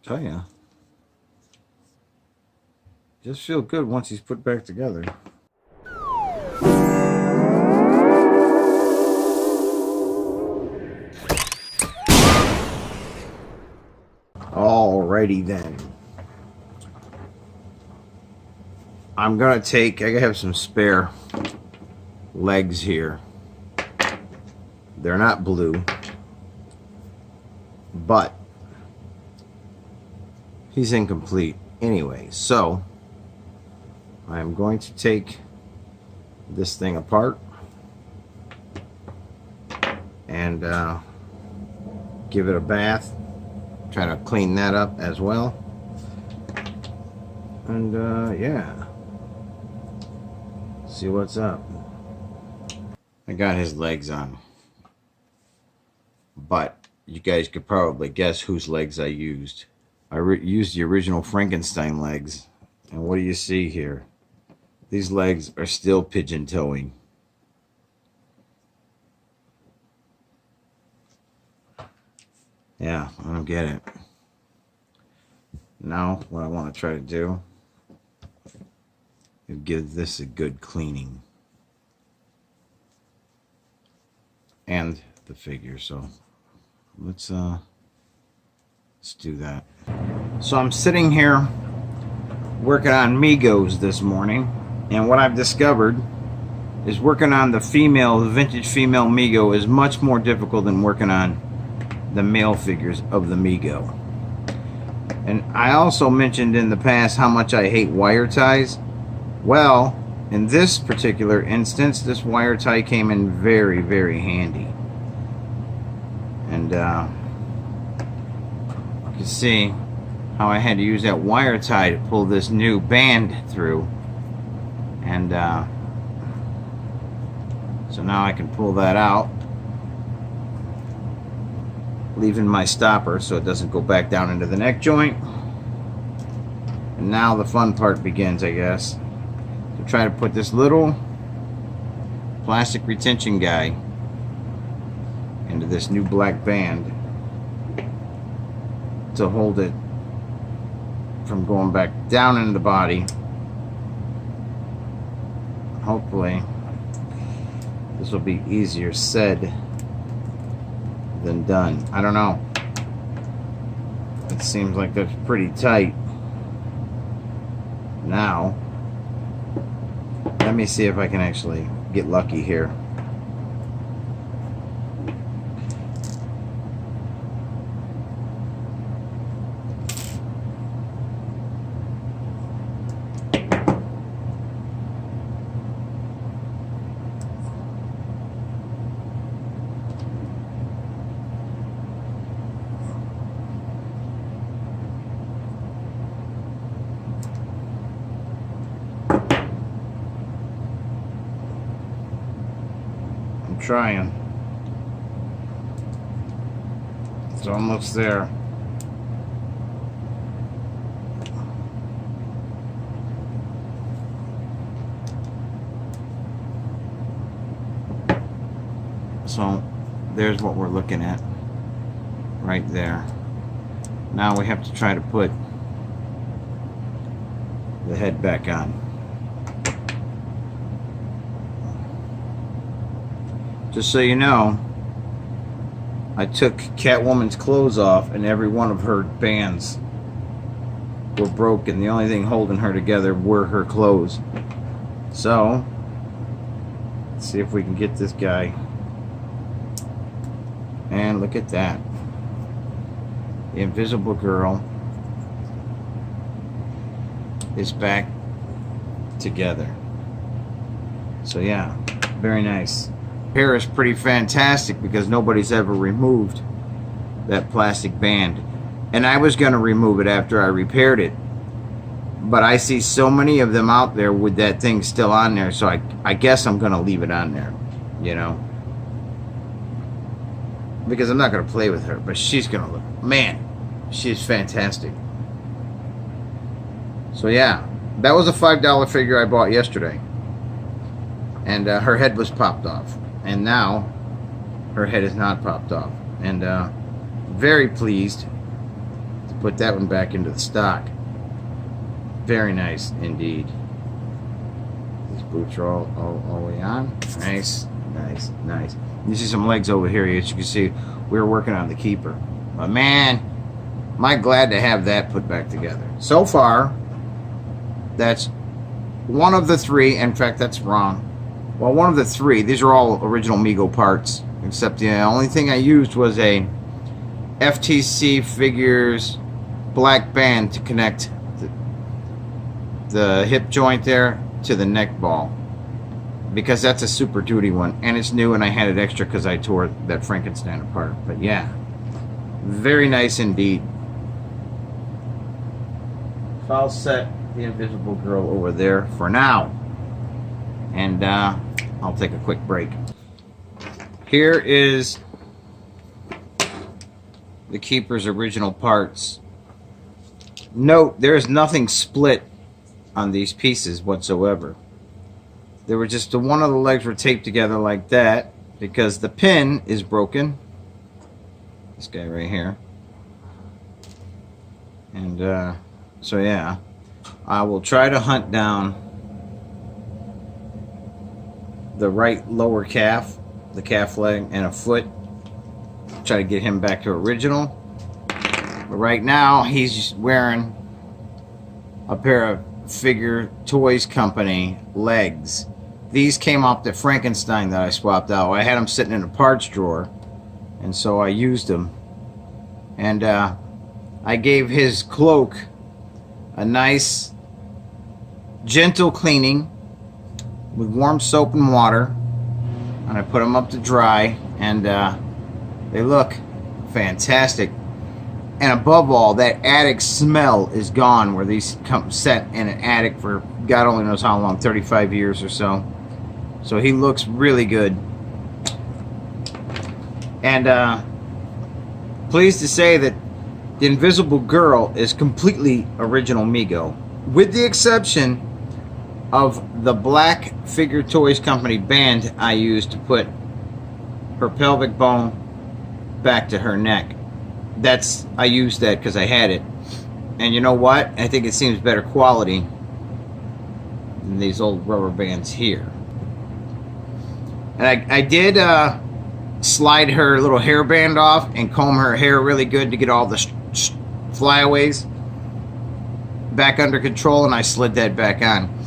Tell ya, just feel good once he's put back together. Alrighty then. I'm gonna take, I have some spare legs here. They're not blue, but he's incomplete anyway. So I'm going to take this thing apart and give it a bath. Try to clean that up as well. And yeah, see what's up. I got his legs on, but you guys could probably guess whose legs I used. I used the original Frankenstein legs, and what do you see here? These legs are still pigeon toeing. Yeah, I don't get it. Now what I want to try to do is give this a good cleaning. And the figure, so let's do that. So I'm sitting here working on megos this morning, and what I've discovered is working on the vintage female mego is much more difficult than working on the male figures of the mego. And I also mentioned in the past how much I hate wire ties. Well, in this particular instance, this wire tie came in very, very handy. And you can see how I had to use that wire tie to pull this new band through. And so now I can pull that out, leaving my stopper so it doesn't go back down into the neck joint. And now the fun part begins, I guess. To try to put this little plastic retention guy into this new black band to hold it from going back down into the body. Hopefully this will be easier said than done. I don't know. It seems like that's pretty tight. Now let me see if I can actually get lucky here. Trying. It's almost there. So there's what we're looking at right there. Now we have to try to put the head back on. Just so you know, I took Catwoman's clothes off and every one of her bands were broken. The only thing holding her together were her clothes. So, let's see if we can get this guy. And look at that. The Invisible Girl is back together. So yeah, very nice. Hair is pretty fantastic because nobody's ever removed that plastic band, and I was going to remove it after I repaired it, but I see so many of them out there with that thing still on there, so I guess I'm going to leave it on there, you know, because I'm not going to play with her, but she's going to look, man, she's fantastic. So yeah, that was a $5 figure I bought yesterday, and her head was popped off. And now her head is not popped off, and very pleased to put that one back into the stock. Very nice indeed. These boots are all the way on. Nice, nice, nice. You see some legs over here. As you can see, we were working on the keeper. But man, am I glad to have that put back together. So far, that's one of the three. In fact, that's wrong. Well, one of the three. These are all original Mego parts, except the only thing I used was a FTC Figures black band to connect the hip joint there to the neck ball, because that's a Super Duty one, and it's new, and I had it extra because I tore that Frankenstein apart. But yeah, very nice indeed. So I'll set the Invisible Girl over there for now, and I'll take a quick break. Here is the Keeper's original parts. Note, there is nothing split on these pieces whatsoever. There were just one of the legs were taped together like that because the pin is broken. This guy right here. And so yeah, I will try to hunt down the right lower calf, the calf leg, and a foot. Try to get him back to original. But right now he's wearing a pair of Figure Toys Company legs. These came off the Frankenstein that I swapped out. I had them sitting in a parts drawer, and so I used them. And I gave his cloak a nice gentle cleaning with warm soap and water, and I put them up to dry, and they look fantastic. And above all, that attic smell is gone, where these come set in an attic for God only knows how long, 35 years or so. So he looks really good. And pleased to say that the Invisible Girl is completely original Mego, with the exception of the black Figure Toys Company band I used to put her pelvic bone back to her neck. I used that because I had it, and you know what? I think it seems better quality than these old rubber bands here. And I did slide her little hairband off and comb her hair really good to get all the flyaways back under control, and I slid that back on.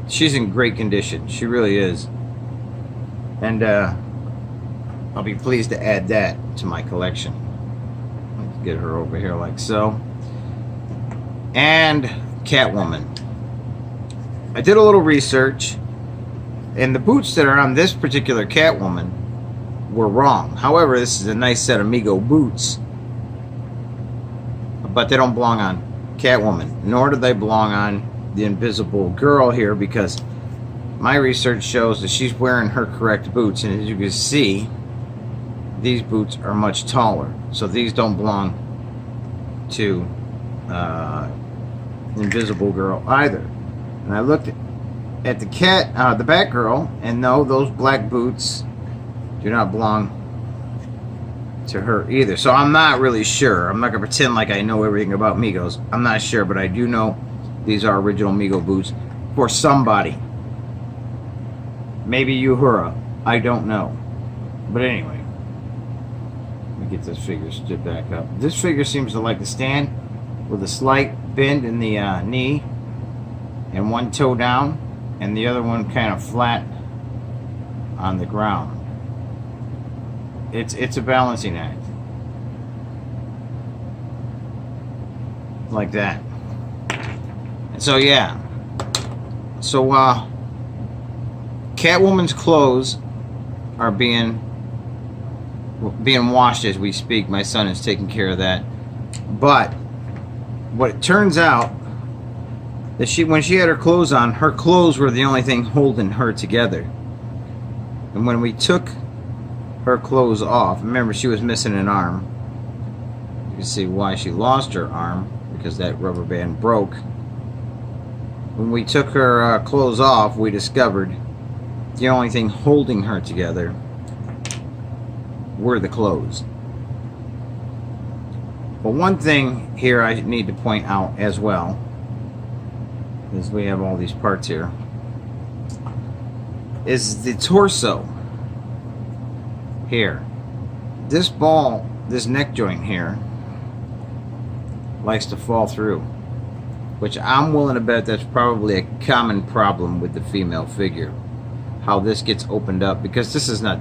She's in great condition. She really is. And I'll be pleased to add that to my collection. Get her over here like so. And Catwoman. I did a little research, and the boots that are on this particular Catwoman were wrong. However, this is a nice set of Mego boots, but they don't belong on Catwoman, nor do they belong on the Invisible Girl here, because my research shows that she's wearing her correct boots, and as you can see, these boots are much taller, so these don't belong to Invisible Girl either. And I looked at the Batgirl, and no, those black boots do not belong to her either. So I'm not really sure. I'm not gonna pretend like I know everything about Megos. I'm not sure, but I do know these are original Mego boots for somebody. Maybe Uhura. I don't know. But anyway, get this figure stood back up. This figure seems to like to stand with a slight bend in the knee and one toe down, and the other one kind of flat on the ground. It's a balancing act like that. And so yeah, so Catwoman's clothes are being washed as we speak. My son is taking care of that. But what it turns out that when she had her clothes on, her clothes were the only thing holding her together. And when we took her clothes off, remember she was missing an arm. You can see why she lost her arm, because that rubber band broke. When we took her clothes off, we discovered the only thing holding her together were the clothes. But one thing here I need to point out as well is we have all these parts here, is the torso here. This ball, this neck joint here, likes to fall through, which I'm willing to bet that's probably a common problem with the female figure, how this gets opened up, because this is not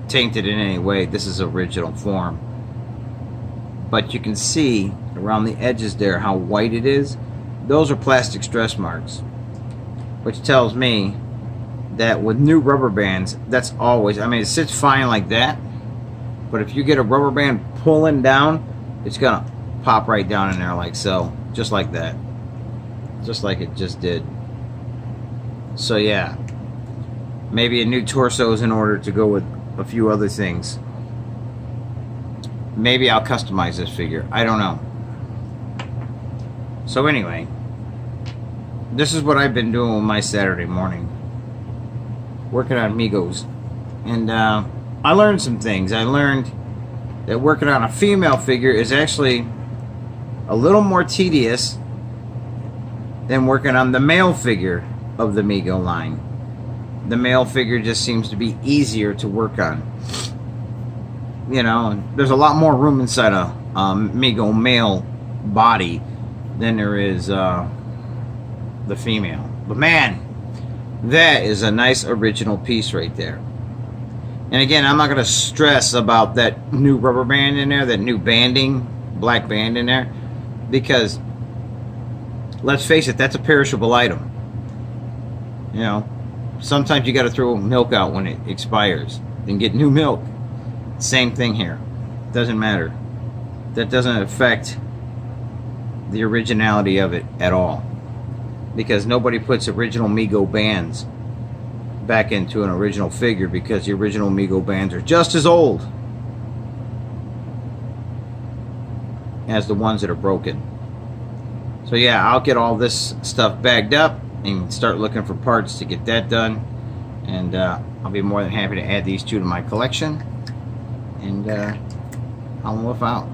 tainted in any way. This is original form, but you can see around the edges there how white it is. Those are plastic stress marks, which tells me that with new rubber bands, that's always, I mean, it sits fine like that, but if you get a rubber band pulling down, it's gonna pop right down in there like so, just like that, just like it just did. So yeah, maybe a new torso is in order to go with a few other things. Maybe I'll customize this figure, I don't know. So anyway, this is what I've been doing with my Saturday morning, working on megos. And I learned some things. I learned that working on a female figure is actually a little more tedious than working on the male figure of the Mego line. The male figure just seems to be easier to work on. You know, and there's a lot more room inside a Mego male body than there is the female. But man, that is a nice original piece right there. And again, I'm not going to stress about that new rubber band in there, that new banding, black band in there, because let's face it, that's a perishable item. You know, sometimes you got to throw milk out when it expires and get new milk. Same thing here. Doesn't matter. That doesn't affect the originality of it at all, because nobody puts original Mego bands back into an original figure, because the original Mego bands are just as old as the ones that are broken. So yeah, I'll get all this stuff bagged up and start looking for parts to get that done, and I'll be more than happy to add these two to my collection, and I'll wolf out.